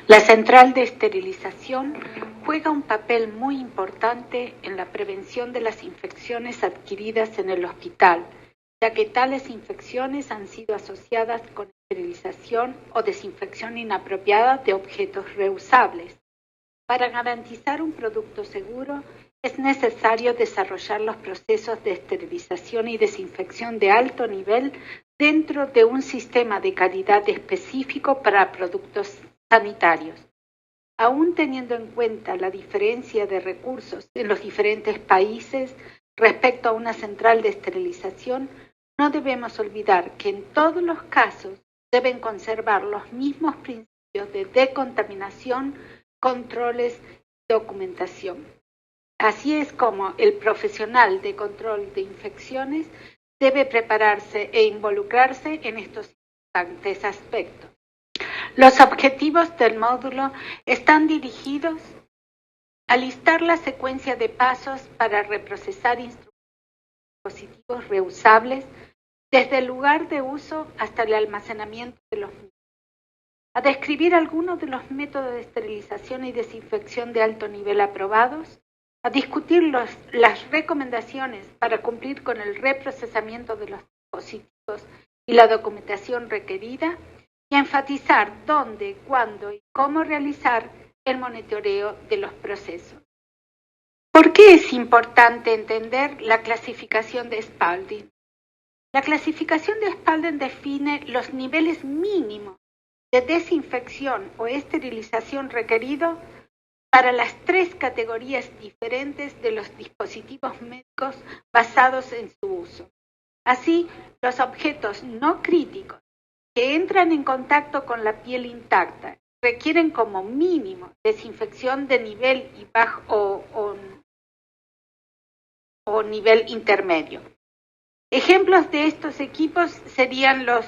La central de esterilización juega un papel muy importante en la prevención de las infecciones adquiridas en el hospital, ya que tales infecciones han sido asociadas con esterilización o desinfección inapropiada de objetos reusables. Para garantizar un producto seguro, es necesario desarrollar los procesos de esterilización y desinfección de alto nivel dentro de un sistema de calidad específico para productos sanitarios. Aún teniendo en cuenta la diferencia de recursos en los diferentes países respecto a una central de esterilización, no debemos olvidar que en todos los casos deben conservar los mismos principios de decontaminación, controles y documentación. Así es como el profesional de control de infecciones debe prepararse e involucrarse en estos importantes aspectos. Los objetivos del módulo están dirigidos a listar la secuencia de pasos para reprocesar dispositivos reusables desde el lugar de uso hasta el almacenamiento de los mismos, a describir algunos de los métodos de esterilización y desinfección de alto nivel aprobados, a discutir las recomendaciones para cumplir con el reprocesamiento de los dispositivos y la documentación requerida, y a enfatizar dónde, cuándo y cómo realizar el monitoreo de los procesos. ¿Por qué es importante entender la clasificación de Spalding? La clasificación de Spalding define los niveles mínimos de desinfección o esterilización requeridos para las tres categorías diferentes de los dispositivos médicos basados en su uso. Así, los objetos no críticos que entran en contacto con la piel intacta requieren como mínimo desinfección de nivel y bajo o nivel intermedio. Ejemplos de estos equipos serían los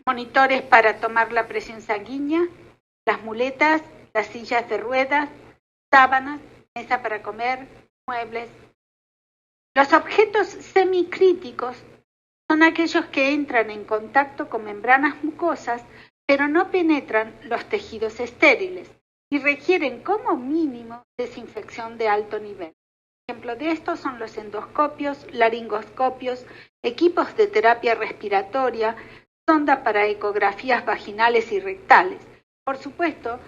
monitores para tomar la presión sanguínea, las muletas, las sillas de ruedas, sábanas, mesa para comer, muebles. Los objetos semicríticos son aquellos que entran en contacto con membranas mucosas, pero no penetran los tejidos estériles y requieren como mínimo desinfección de alto nivel. Ejemplo de estos son los endoscopios, laringoscopios, equipos de terapia respiratoria, sonda para ecografías vaginales y rectales. Por supuesto,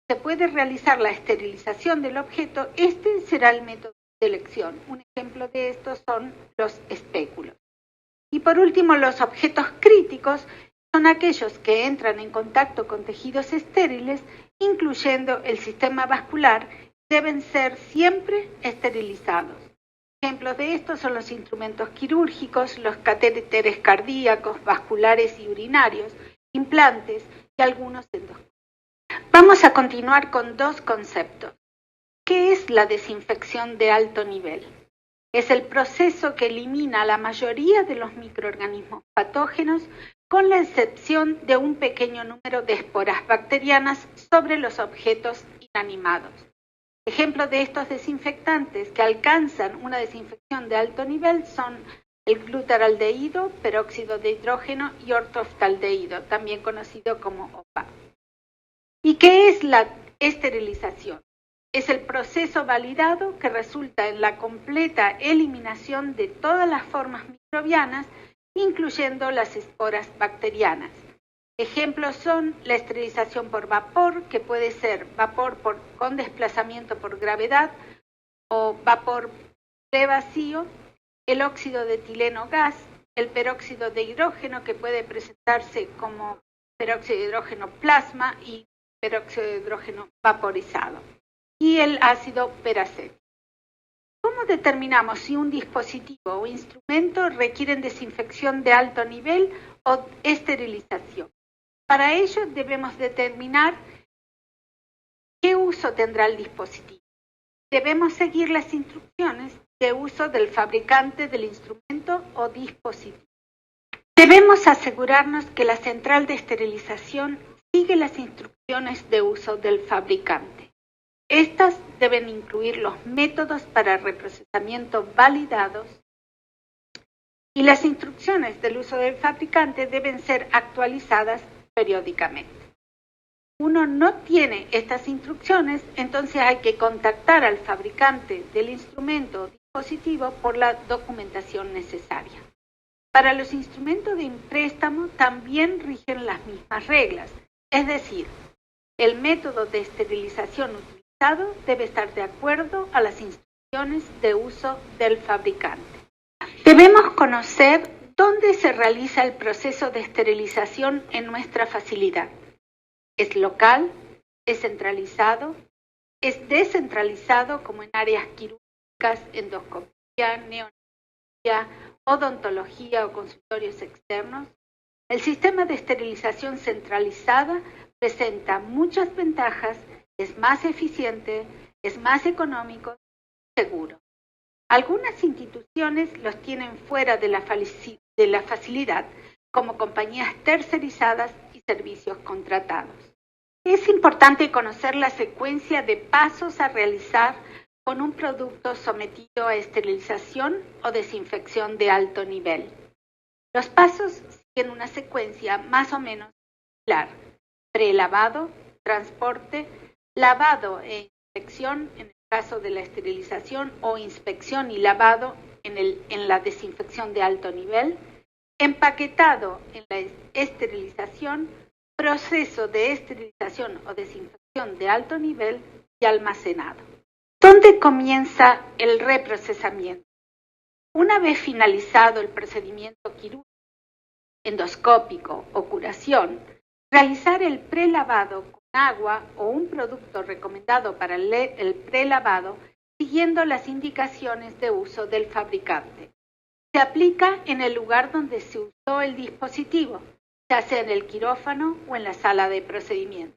se puede realizar la esterilización del objeto, este será el método de elección. Un ejemplo de estos son los espéculos. Y por último, los objetos críticos son aquellos que entran en contacto con tejidos estériles, incluyendo el sistema vascular, deben ser siempre esterilizados. Ejemplos de estos son los instrumentos quirúrgicos, los catéteres cardíacos, vasculares y urinarios, implantes y algunos endoscopios. Vamos a continuar con dos conceptos. ¿Qué es la desinfección de alto nivel? Es el proceso que elimina la mayoría de los microorganismos patógenos, con la excepción de un pequeño número de esporas bacterianas sobre los objetos inanimados. Ejemplos de estos desinfectantes que alcanzan una desinfección de alto nivel son el glutaraldehído, peróxido de hidrógeno y ortoftaldehído, también conocido como OPA. ¿Y qué es la esterilización? Es el proceso validado que resulta en la completa eliminación de todas las formas microbianas, incluyendo las esporas bacterianas. Ejemplos son la esterilización por vapor, que puede ser vapor con desplazamiento por gravedad o vapor pre-vacío, el óxido de etileno gas, el peróxido de hidrógeno, que puede presentarse como peróxido de hidrógeno plasma y peróxido de hidrógeno vaporizado, y el ácido peracético. ¿Cómo determinamos si un dispositivo o instrumento requieren desinfección de alto nivel o esterilización? Para ello debemos determinar qué uso tendrá el dispositivo. Debemos seguir las instrucciones de uso del fabricante del instrumento o dispositivo. Debemos asegurarnos que la central de esterilización sigue las instrucciones de uso del fabricante. Estas deben incluir los métodos para reprocesamiento validados y las instrucciones del uso del fabricante deben ser actualizadas periódicamente. uno no tiene estas instrucciones, entonces hay que contactar al fabricante del instrumento o dispositivo por la documentación necesaria. Para los instrumentos de préstamo también rigen las mismas reglas, es decir, el método de esterilización utilizado debe estar de acuerdo a las instrucciones de uso del fabricante. Debemos conocer dónde se realiza el proceso de esterilización en nuestra facilidad. ¿Es local? ¿Es centralizado? ¿Es descentralizado como en áreas quirúrgicas, endoscopía, neonatología, odontología o consultorios externos? El sistema de esterilización centralizada presenta muchas ventajas, es más eficiente, es más económico y seguro. Algunas instituciones los tienen fuera de la facilidad, como compañías tercerizadas y servicios contratados. Es importante conocer la secuencia de pasos a realizar con un producto sometido a esterilización o desinfección de alto nivel. Los pasos siguen una secuencia más o menos similar: prelavado, transporte, lavado e inspección en el caso de la esterilización, o inspección y lavado en la desinfección de alto nivel, empaquetado en la esterilización, proceso de esterilización o desinfección de alto nivel y almacenado. ¿Dónde comienza el reprocesamiento? Una vez finalizado el procedimiento quirúrgico, endoscópico o curación, realizar el prelavado con agua o un producto recomendado para el prelavado siguiendo las indicaciones de uso del fabricante. Se aplica en el lugar donde se usó el dispositivo, ya sea en el quirófano o en la sala de procedimiento.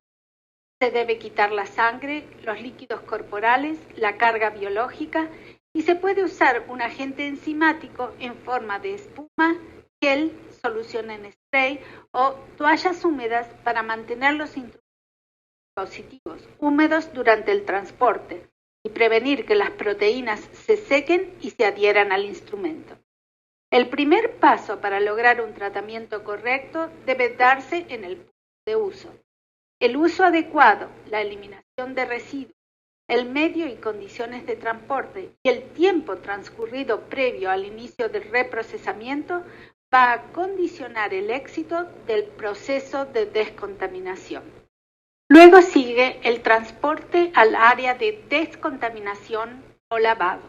Se debe quitar la sangre, los líquidos corporales, la carga biológica, y se puede usar un agente enzimático en forma de espuma, gel, solución en spray o toallas húmedas para mantener los dispositivos húmedos durante el transporte y prevenir que las proteínas se sequen y se adhieran al instrumento. El primer paso para lograr un tratamiento correcto debe darse en el punto de uso. El uso adecuado, la eliminación de residuos, el medio y condiciones de transporte y el tiempo transcurrido previo al inicio del reprocesamiento va a condicionar el éxito del proceso de descontaminación. Luego sigue el transporte al área de descontaminación o lavado.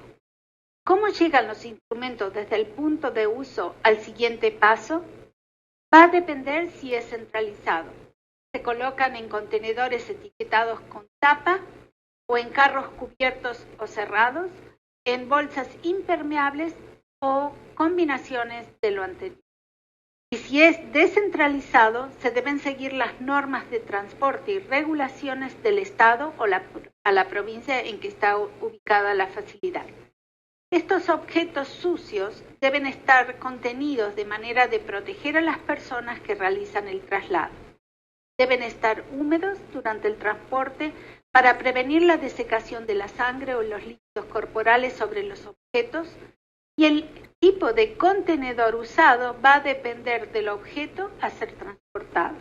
¿Cómo llegan los instrumentos desde el punto de uso al siguiente paso? Va a depender si es centralizado. Se colocan en contenedores etiquetados con tapa o en carros cubiertos o cerrados, en bolsas impermeables o combinaciones de lo anterior. Y si es descentralizado, se deben seguir las normas de transporte y regulaciones del Estado o a la provincia en que está ubicada la facilidad. Estos objetos sucios deben estar contenidos de manera de proteger a las personas que realizan el traslado. Deben estar húmedos durante el transporte para prevenir la desecación de la sangre o los líquidos corporales sobre los objetos, y el tipo de contenedor usado va a depender del objeto a ser transportado.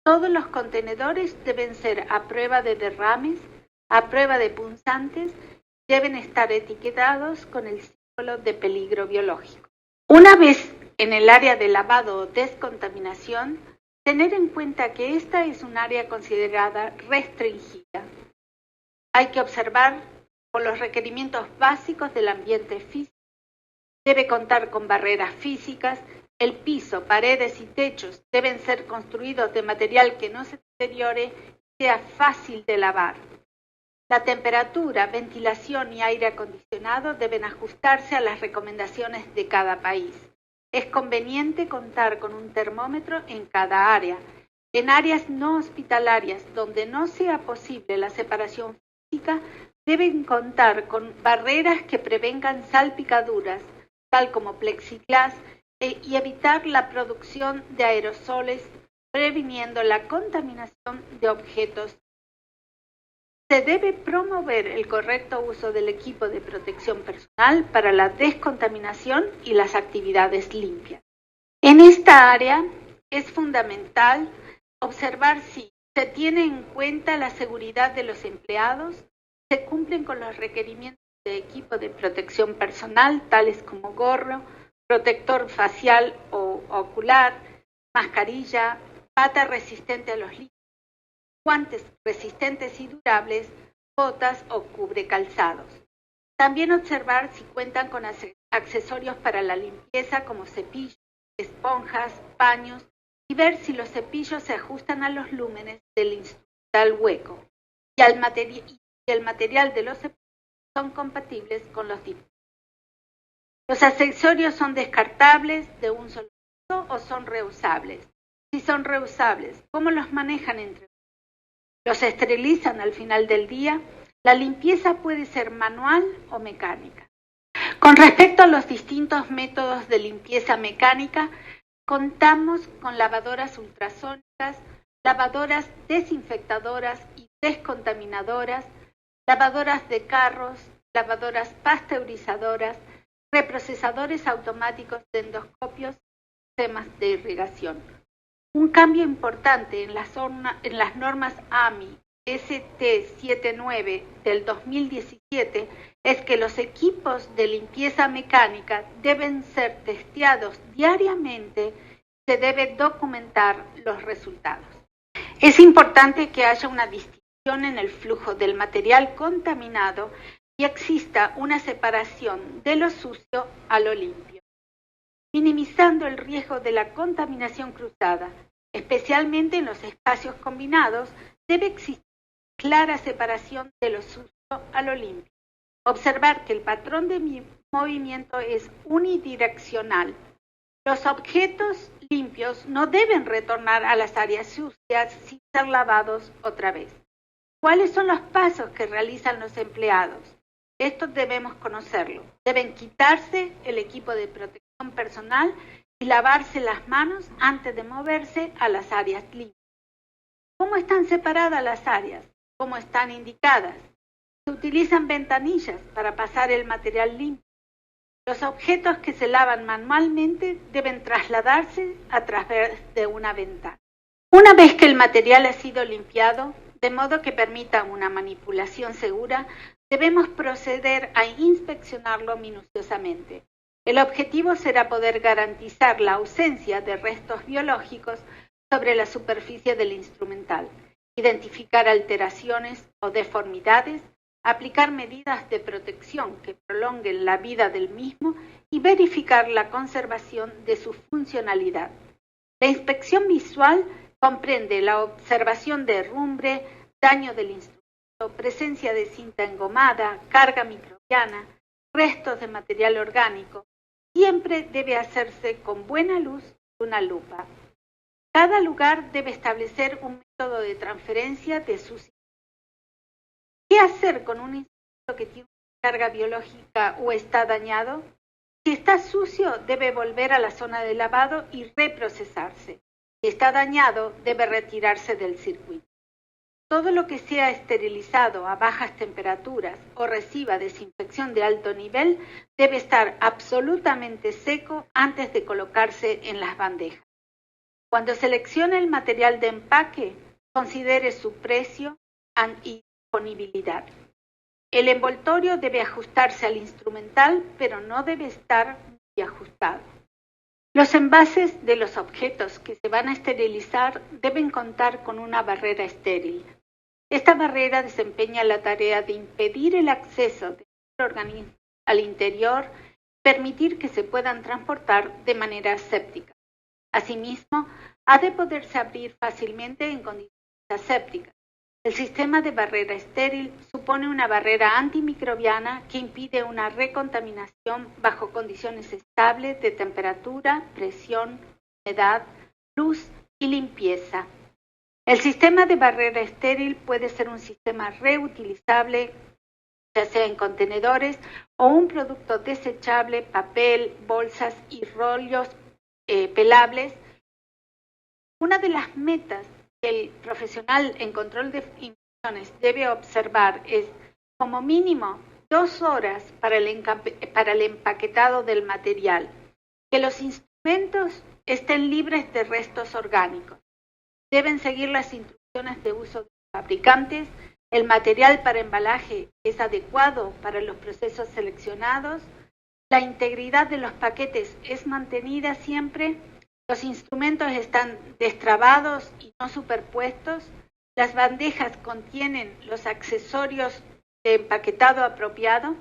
Todos los contenedores deben ser a prueba de derrames, a prueba de punzantes, deben estar etiquetados con el símbolo de peligro biológico. Una vez en el área de lavado o descontaminación, tener en cuenta que esta es un área considerada restringida. Hay que observar por los requerimientos básicos del ambiente físico. Debe contar con barreras físicas, el piso, paredes y techos deben ser construidos de material que no se deteriore y sea fácil de lavar. La temperatura, ventilación y aire acondicionado deben ajustarse a las recomendaciones de cada país. Es conveniente contar con un termómetro en cada área. En áreas no hospitalarias donde no sea posible la separación física, deben contar con barreras que prevengan salpicaduras, tal como plexiglas, y evitar la producción de aerosoles, previniendo la contaminación de objetos. Se debe promover el correcto uso del equipo de protección personal para la descontaminación y las actividades limpias. En esta área es fundamental observar si Se tiene en cuenta la seguridad de los empleados, se cumplen con los requerimientos de equipo de protección personal, tales como gorro, protector facial o ocular, mascarilla, bata resistente a los líquidos, guantes resistentes y durables, botas o cubrecalzados. También observar si cuentan con accesorios para la limpieza como cepillos, esponjas, paños y ver si los cepillos se ajustan a los lúmenes del instrumental hueco y el material de los cepillos son compatibles con los dispositivos. Los accesorios son descartables de un solo uso o son reusables. Si son reusables, ¿cómo los manejan entre ellos? Los esterilizan al final del día. La limpieza puede ser manual o mecánica. Con respecto a los distintos métodos de limpieza mecánica, contamos con lavadoras ultrasónicas, lavadoras desinfectadoras y descontaminadoras, lavadoras de carros, lavadoras pasteurizadoras, reprocesadores automáticos de endoscopios, sistemas de irrigación. Un cambio importante en las normas AMI ST79 del 2017 es que los equipos de limpieza mecánica deben ser testeados diariamente y se debe documentar los resultados. Es importante que haya una distinción en el flujo del material contaminado y exista una separación de lo sucio a lo limpio, minimizando el riesgo de la contaminación cruzada. Especialmente en los espacios combinados, debe existir clara separación de lo sucio a lo limpio. Observar que el patrón de movimiento es unidireccional. Los objetos limpios no deben retornar a las áreas sucias sin ser lavados otra vez. ¿Cuáles son los pasos que realizan los empleados? Esto debemos conocerlo. Deben quitarse el equipo de protección personal y lavarse las manos antes de moverse a las áreas limpias. ¿Cómo están separadas las áreas? ¿Cómo están indicadas? Se utilizan ventanillas para pasar el material limpio. Los objetos que se lavan manualmente deben trasladarse a través de una ventana. Una vez que el material ha sido limpiado, de modo que permita una manipulación segura, debemos proceder a inspeccionarlo minuciosamente. El objetivo será poder garantizar la ausencia de restos biológicos sobre la superficie del instrumental, identificar alteraciones o deformidades, aplicar medidas de protección que prolonguen la vida del mismo y verificar la conservación de su funcionalidad. La inspección visual comprende la observación de herrumbre, daño del instrumento, presencia de cinta engomada, carga microbiana, restos de material orgánico. Siempre debe hacerse con buena luz y una lupa. Cada lugar debe establecer un método de transferencia de sus. ¿Qué hacer con un instrumento que tiene una carga biológica o está dañado? Si está sucio, debe volver a la zona de lavado y reprocesarse. Si está dañado, debe retirarse del circuito. Todo lo que sea esterilizado a bajas temperaturas o reciba desinfección de alto nivel debe estar absolutamente seco antes de colocarse en las bandejas. Cuando seleccione el material de empaque, considere su precio y disponibilidad. El envoltorio debe ajustarse al instrumental, pero no debe estar muy ajustado. Los envases de los objetos que se van a esterilizar deben contar con una barrera estéril. Esta barrera desempeña la tarea de impedir el acceso del organismo al interior, permitir que se puedan transportar de manera aséptica. Asimismo, ha de poderse abrir fácilmente en condiciones asépticas. El sistema de barrera estéril supone una barrera antimicrobiana que impide una recontaminación bajo condiciones estables de temperatura, presión, humedad, luz y limpieza. El sistema de barrera estéril puede ser un sistema reutilizable, ya sea en contenedores o un producto desechable, papel, bolsas y rollos pelables. Una de las metas que el profesional en control de infecciones debe observar es, como mínimo, 2 horas para el empaquetado del material, que los instrumentos estén libres de restos orgánicos. Deben seguir las instrucciones instrucciones de uso de los fabricantes, el material para embalaje es adecuado para los procesos seleccionados, la integridad de los paquetes es mantenida siempre, los instrumentos están destrabados y no superpuestos, las bandejas contienen los accesorios de empaquetado apropiado,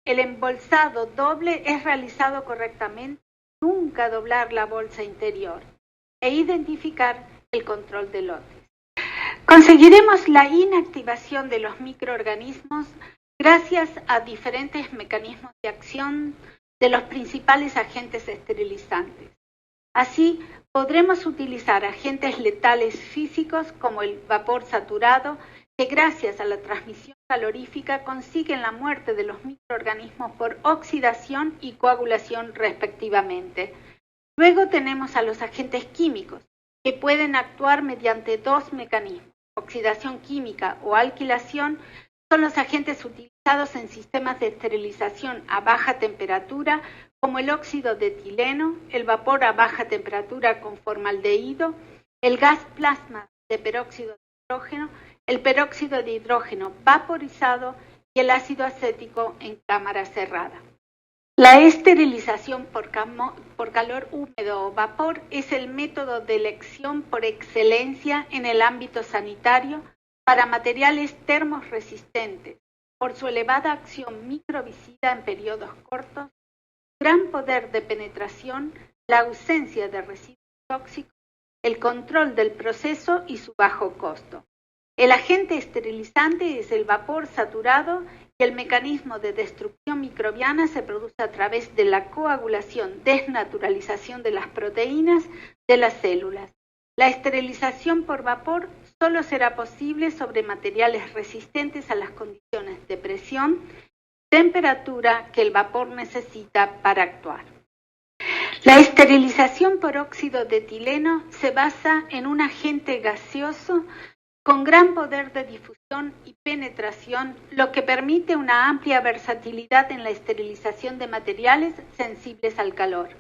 el embolsado doble es realizado correctamente, nunca doblar la bolsa interior e identificar el control de lotes. Conseguiremos la inactivación de los microorganismos gracias a diferentes mecanismos de acción de los principales agentes esterilizantes. Así, podremos utilizar agentes letales físicos como el vapor saturado, que gracias a la transmisión calorífica consiguen la muerte de los microorganismos por oxidación y coagulación respectivamente. Luego tenemos a los agentes químicos, que pueden actuar mediante dos mecanismos. Oxidación química o alquilación son los agentes utilizados en sistemas de esterilización a baja temperatura, como el óxido de etileno, el vapor a baja temperatura con formaldehído, el gas plasma de peróxido de hidrógeno, el peróxido de hidrógeno vaporizado y el ácido acético en cámara cerrada. La esterilización por calor húmedo o vapor es el método de elección por excelencia en el ámbito sanitario para materiales termorresistentes, por su elevada acción microbicida en periodos cortos, gran poder de penetración, la ausencia de residuos tóxicos, el control del proceso y su bajo costo. El agente esterilizante es el vapor saturado y el mecanismo de destrucción microbiana se produce a través de la coagulación, desnaturalización de las proteínas de las células. La esterilización por vapor solo será posible sobre materiales resistentes a las condiciones de presión, temperatura que el vapor necesita para actuar. La esterilización por óxido de etileno se basa en un agente gaseoso con gran poder de difusión y penetración, lo que permite una amplia versatilidad en la esterilización de materiales sensibles al calor.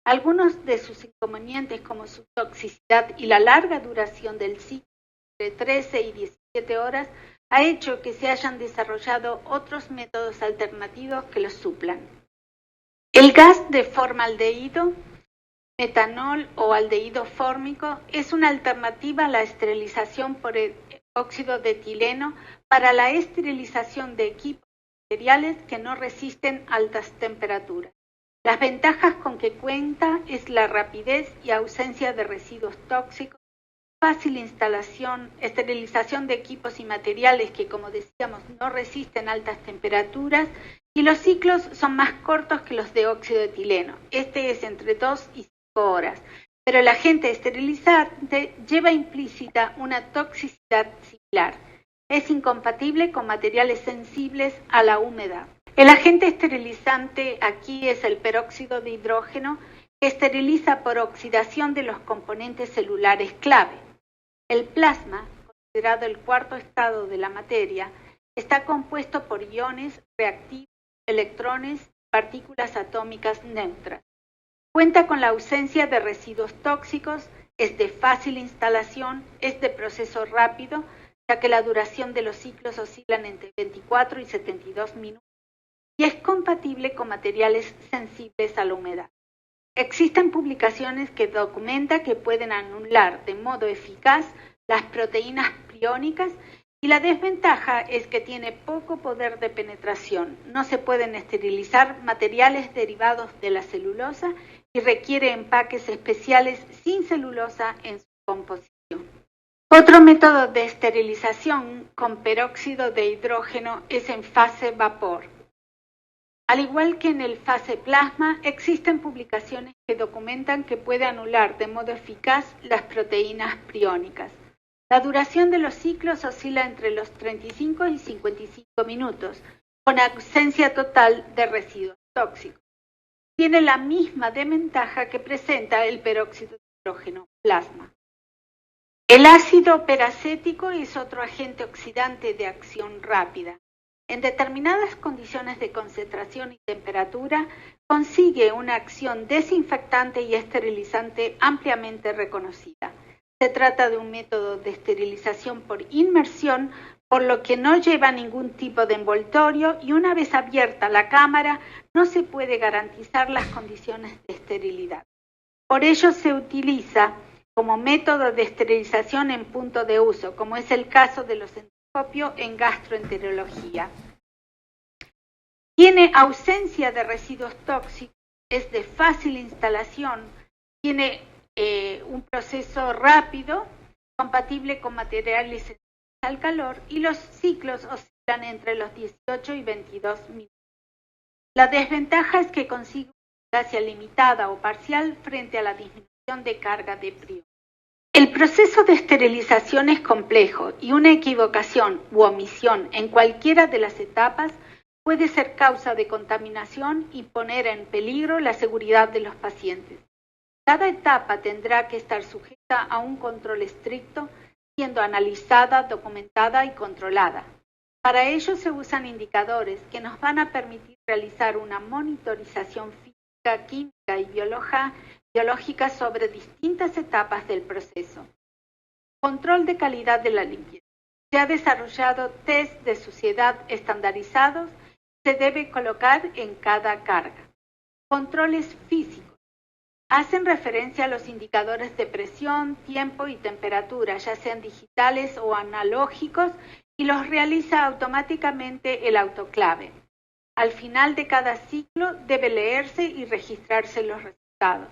Algunos de sus inconvenientes, como su toxicidad y la larga duración del ciclo, de 13 y 17 horas, ha hecho que se hayan desarrollado otros métodos alternativos que los suplan. El gas de formaldehído, metanol o aldehído fórmico es una alternativa a la esterilización por el óxido de etileno para la esterilización de equipos y materiales que no resisten altas temperaturas. Las ventajas con que cuenta es la rapidez y ausencia de residuos tóxicos, fácil instalación, esterilización de equipos y materiales que, como decíamos, no resisten altas temperaturas, y los ciclos son más cortos que los de óxido de etileno. Este es entre 2 y 5 horas, pero el agente esterilizante lleva implícita una toxicidad similar. Es incompatible con materiales sensibles a la humedad. El agente esterilizante aquí es el peróxido de hidrógeno, que esteriliza por oxidación de los componentes celulares clave. El plasma, considerado el cuarto estado de la materia, está compuesto por iones reactivos, electrones, partículas atómicas neutras. Cuenta con la ausencia de residuos tóxicos, es de fácil instalación, es de proceso rápido, ya que la duración de los ciclos oscilan entre 24 y 72 minutos, y es compatible con materiales sensibles a la humedad. Existen publicaciones que documentan que pueden anular de modo eficaz las proteínas priónicas, y la desventaja es que tiene poco poder de penetración. No se pueden esterilizar materiales derivados de la celulosa y requiere empaques especiales sin celulosa en su composición. Otro método de esterilización con peróxido de hidrógeno es en fase vapor. Al igual que en el fase plasma, existen publicaciones que documentan que puede anular de modo eficaz las proteínas priónicas. La duración de los ciclos oscila entre los 35 y 55 minutos, con ausencia total de residuos tóxicos. Tiene la misma desventaja que presenta el peróxido de hidrógeno plasma. El ácido peracético es otro agente oxidante de acción rápida. En determinadas condiciones de concentración y temperatura, consigue una acción desinfectante y esterilizante ampliamente reconocida. Se trata de un método de esterilización por inmersión, por lo que no lleva ningún tipo de envoltorio y una vez abierta la cámara no se puede garantizar las condiciones de esterilidad. Por ello se utiliza como método de esterilización en punto de uso, como es el caso de los endoscopios en gastroenterología. Tiene ausencia de residuos tóxicos, es de fácil instalación, tiene un proceso rápido, compatible con materiales al calor y los ciclos oscilan entre los 18 y 22 minutos. La desventaja es que consigue una eficacia limitada o parcial frente a la disminución de carga de prión. El proceso de esterilización es complejo y una equivocación u omisión en cualquiera de las etapas puede ser causa de contaminación y poner en peligro la seguridad de los pacientes. Cada etapa tendrá que estar sujeta a un control estricto, siendo analizada, documentada y controlada. Para ello se usan indicadores que nos van a permitir realizar una monitorización física, química y biológica sobre distintas etapas del proceso. Control de calidad de la limpieza. Se ha desarrollado test de suciedad estandarizados, se debe colocar en cada carga. Controles físicos. Hacen referencia a los indicadores de presión, tiempo y temperatura, ya sean digitales o analógicos, y los realiza automáticamente el autoclave. Al final de cada ciclo debe leerse y registrarse los resultados.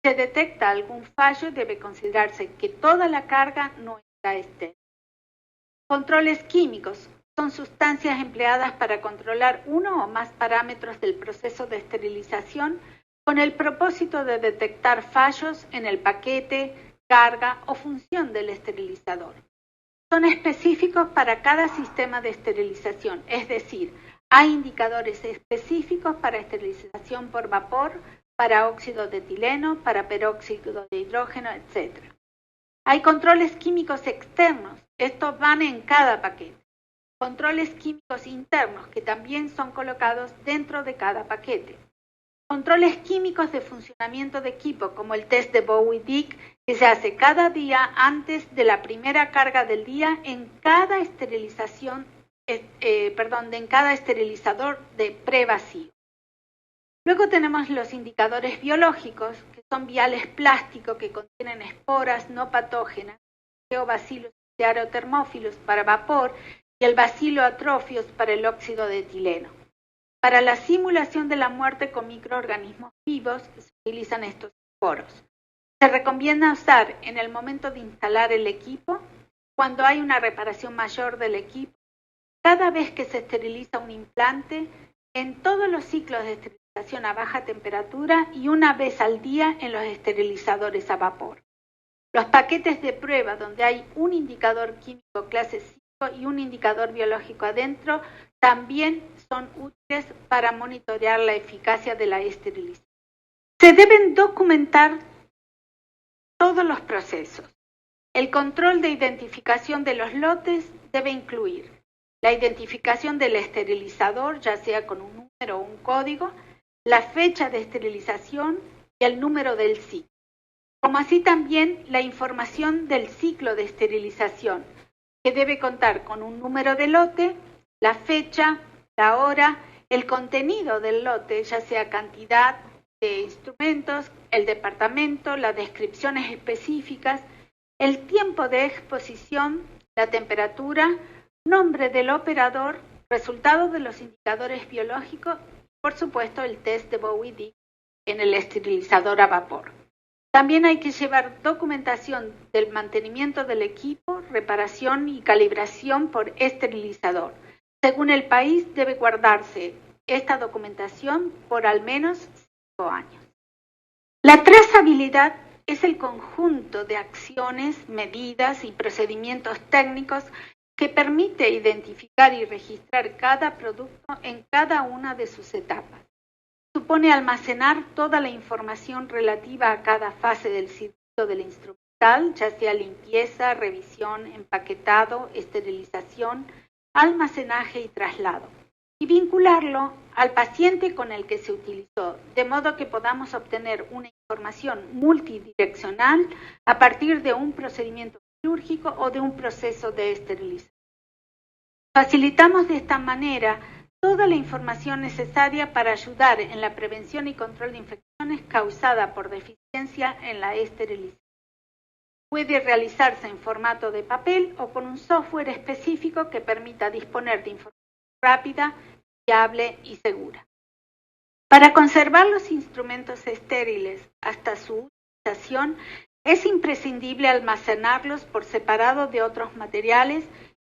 Si se detecta algún fallo, debe considerarse que toda la carga no está estéril. Controles químicos. Son sustancias empleadas para controlar uno o más parámetros del proceso de esterilización con el propósito de detectar fallos en el paquete, carga o función del esterilizador. Son específicos para cada sistema de esterilización, es decir, hay indicadores específicos para esterilización por vapor, para óxido de etileno, para peróxido de hidrógeno, etc. Hay controles químicos externos, estos van en cada paquete. Controles químicos internos que también son colocados dentro de cada paquete. Controles químicos de funcionamiento de equipo, como el test de Bowie-Dick, que se hace cada día antes de la primera carga del día en cada en cada esterilizador de prevacío. Luego tenemos los indicadores biológicos, que son viales plásticos que contienen esporas no patógenas, Bacillus stereotermófilos para vapor y el Bacillus atrophius para el óxido de etileno. Para la simulación de la muerte con microorganismos vivos se utilizan estos esporos. Se recomienda usar en el momento de instalar el equipo, cuando hay una reparación mayor del equipo, cada vez que se esteriliza un implante, en todos los ciclos de esterilización a baja temperatura y una vez al día en los esterilizadores a vapor. Los paquetes de prueba donde hay un indicador químico clase 5 y un indicador biológico adentro también son útiles para monitorear la eficacia de la esterilización. Se deben documentar todos los procesos. El control de identificación de los lotes debe incluir la identificación del esterilizador, ya sea con un número o un código, la fecha de esterilización y el número del ciclo, como así también la información del ciclo de esterilización, que debe contar con un número de lote, la fecha, la hora, el contenido del lote, ya sea cantidad de instrumentos, el departamento, las descripciones específicas, el tiempo de exposición, la temperatura, nombre del operador, resultados de los indicadores biológicos, por supuesto el test de Bowie-Dick en el esterilizador a vapor. También hay que llevar documentación del mantenimiento del equipo, reparación y calibración por esterilizador. Según el país, debe guardarse esta documentación por al menos 5 años. La trazabilidad es el conjunto de acciones, medidas y procedimientos técnicos que permite identificar y registrar cada producto en cada una de sus etapas. Supone almacenar toda la información relativa a cada fase del circuito del instrumental, ya sea limpieza, revisión, empaquetado, esterilización, almacenaje y traslado. y vincularlo al paciente con el que se utilizó, de modo que podamos obtener una información multidireccional a partir de un procedimiento quirúrgico o de un proceso de esterilización. Facilitamos de esta manera toda la información necesaria para ayudar en la prevención y control de infecciones causada por deficiencia en la esterilización. Puede realizarse en formato de papel o con un software específico que permita disponer de información rápida, fiable y segura. Para conservar los instrumentos estériles hasta su utilización, es imprescindible almacenarlos por separado de otros materiales,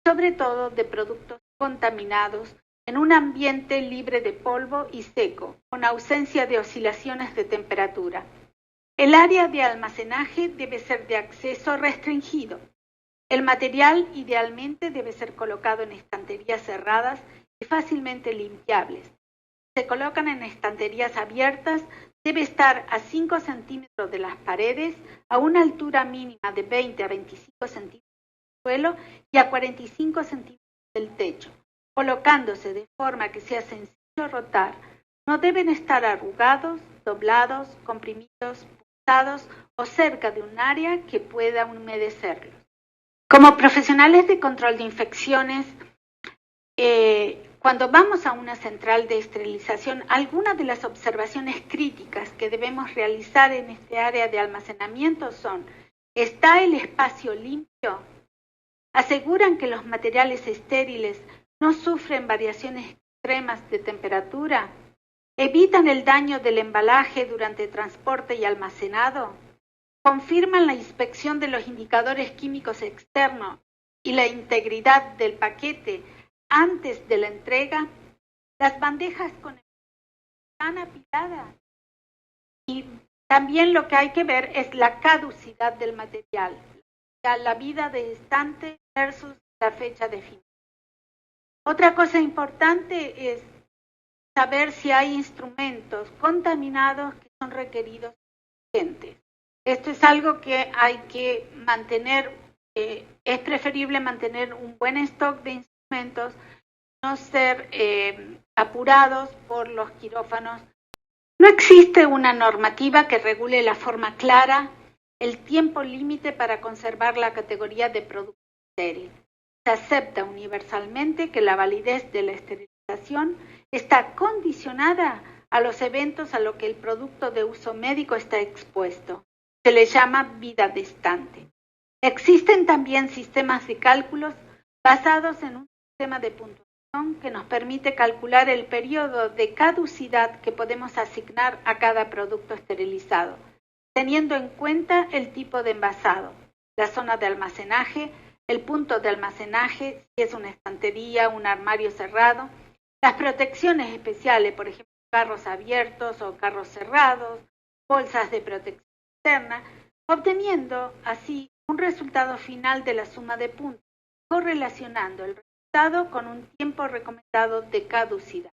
sobre todo de productos contaminados, en un ambiente libre de polvo y seco, con ausencia de oscilaciones de temperatura. El área de almacenaje debe ser de acceso restringido. El material idealmente debe ser colocado en estanterías cerradas y fácilmente limpiables. Si se colocan en estanterías abiertas, debe estar a 5 centímetros de las paredes, a una altura mínima de 20 a 25 centímetros del suelo y a 45 centímetros del techo, colocándose de forma que sea sencillo rotar. No deben estar arrugados, doblados, comprimidos, punzados o cerca de un área que pueda humedecerlos. Como profesionales de control de infecciones, cuando vamos a una central de esterilización, algunas de las observaciones críticas que debemos realizar en este área de almacenamiento son: ¿está el espacio limpio? ¿Aseguran que los materiales estériles no sufren variaciones extremas de temperatura? ¿Evitan el daño del embalaje durante transporte y almacenado? ¿Confirman la inspección de los indicadores químicos externos y la integridad del paquete antes de la entrega? Las bandejas con están apiladas. Y también lo que hay que ver es la caducidad del material, la vida de estante versus la fecha de fin. Otra cosa importante es saber si hay instrumentos contaminados que son requeridos urgentes. Esto es algo que hay que mantener, es preferible mantener un buen stock de instrumentos, no ser apurados por los quirófanos. No existe una normativa que regule la forma clara, el tiempo límite para conservar la categoría de producto estéril. Se acepta universalmente que la validez de la esterilización está condicionada a los eventos a los que el producto de uso médico está expuesto. Se le llama vida de estante. Existen también sistemas de cálculos basados en un sistema de puntuación que nos permite calcular el periodo de caducidad que podemos asignar a cada producto esterilizado, teniendo en cuenta el tipo de envasado, la zona de almacenaje, el punto de almacenaje, si es una estantería, un armario cerrado, las protecciones especiales, por ejemplo, carros abiertos o carros cerrados, bolsas de protección externa, obteniendo así un resultado final de la suma de puntos, correlacionando el resultado con un tiempo recomendado de caducidad.